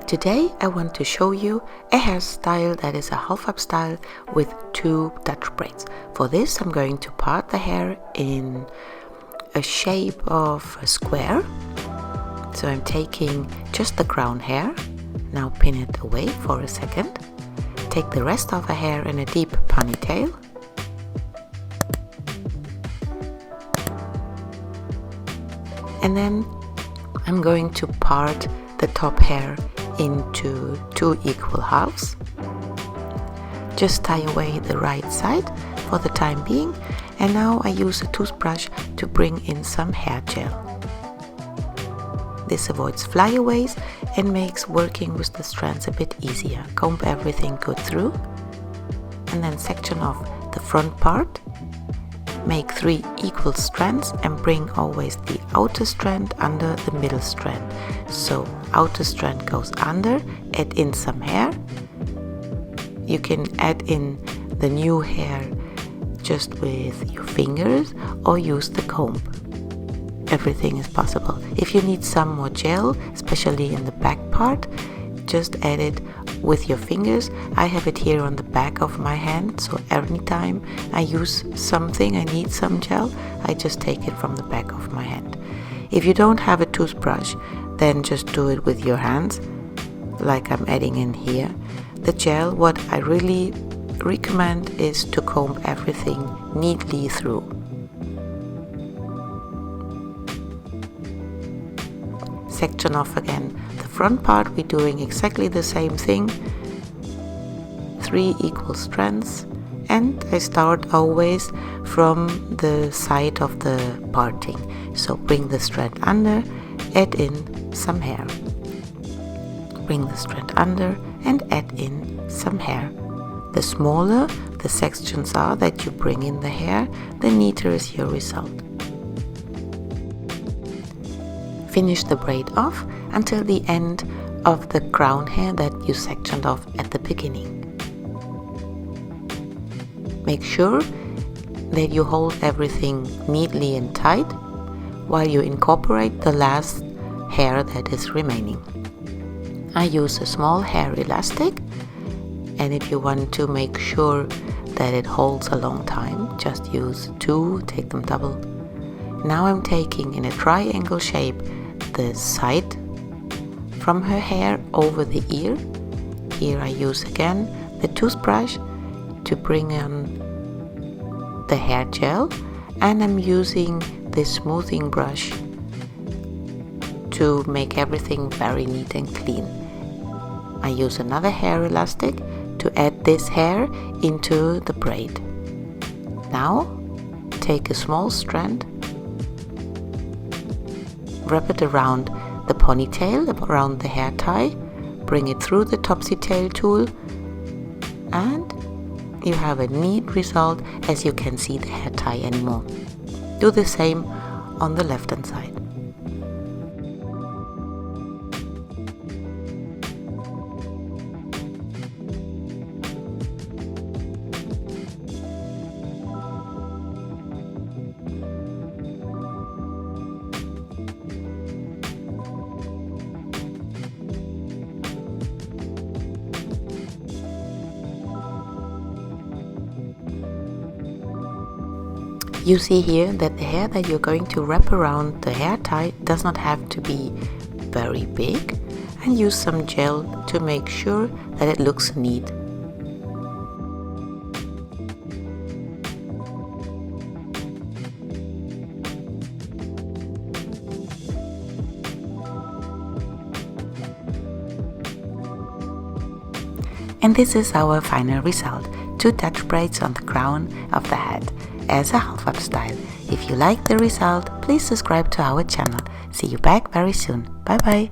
Today I want to show you a hairstyle that is a half-up style with 2 Dutch braids. For this I'm going to part the hair in a shape of a square. So I'm taking just the crown hair, now pin it away for a second. Take the rest of the hair in a deep ponytail. And then I'm going to part the top hair into 2 equal halves. Just tie away the right side for the time being, and now I use a toothbrush to bring in some hair gel. This avoids flyaways and makes working with the strands a bit easier. Comb everything good through and then section off the front part. Make 3 equal strands and bring always the outer strand under the middle strand. So outer strand goes under, add in some hair. You can add in the new hair just with your fingers or use the comb. Everything is possible. If you need some more gel, especially in the back part, just add it with your fingers. I have it here on the back of my hand, so anytime I use something, I need some gel, I just take it from the back of my hand. If you don't have a toothbrush, then just do it with your hands, like I'm adding in here. The gel, what I really recommend is to comb everything neatly through. Section off again the front part. We're doing exactly the same thing, 3 equal strands, and I start always from the side of the parting. So bring the strand under, add in some hair. Bring the strand under and add in some hair. The smaller the sections are that you bring in the hair, the neater is your result. Finish the braid off until the end of the crown hair that you sectioned off at the beginning. Make sure that you hold everything neatly and tight while you incorporate the last hair that is remaining. I use a small hair elastic, and if you want to make sure that it holds a long time, just use 2, take them double. Now I'm taking in a triangle shape the side from her hair over the ear. Here I use again the toothbrush to bring on the hair gel, and I'm using this smoothing brush to make everything very neat and clean. I use another hair elastic to add this hair into the braid. Now take a small strand, wrap it around the ponytail, around the hair tie, bring it through the topsy tail tool, and you have a neat result. As you can see the hair tie anymore. Do the same on the left hand side. You see here that the hair that you're going to wrap around the hair tie does not have to be very big, and use some gel to make sure that it looks neat. And this is our final result, 2 Dutch braids on the crown of the head as a half-up style. If you like the result, please subscribe to our channel. See you back very soon. Bye bye.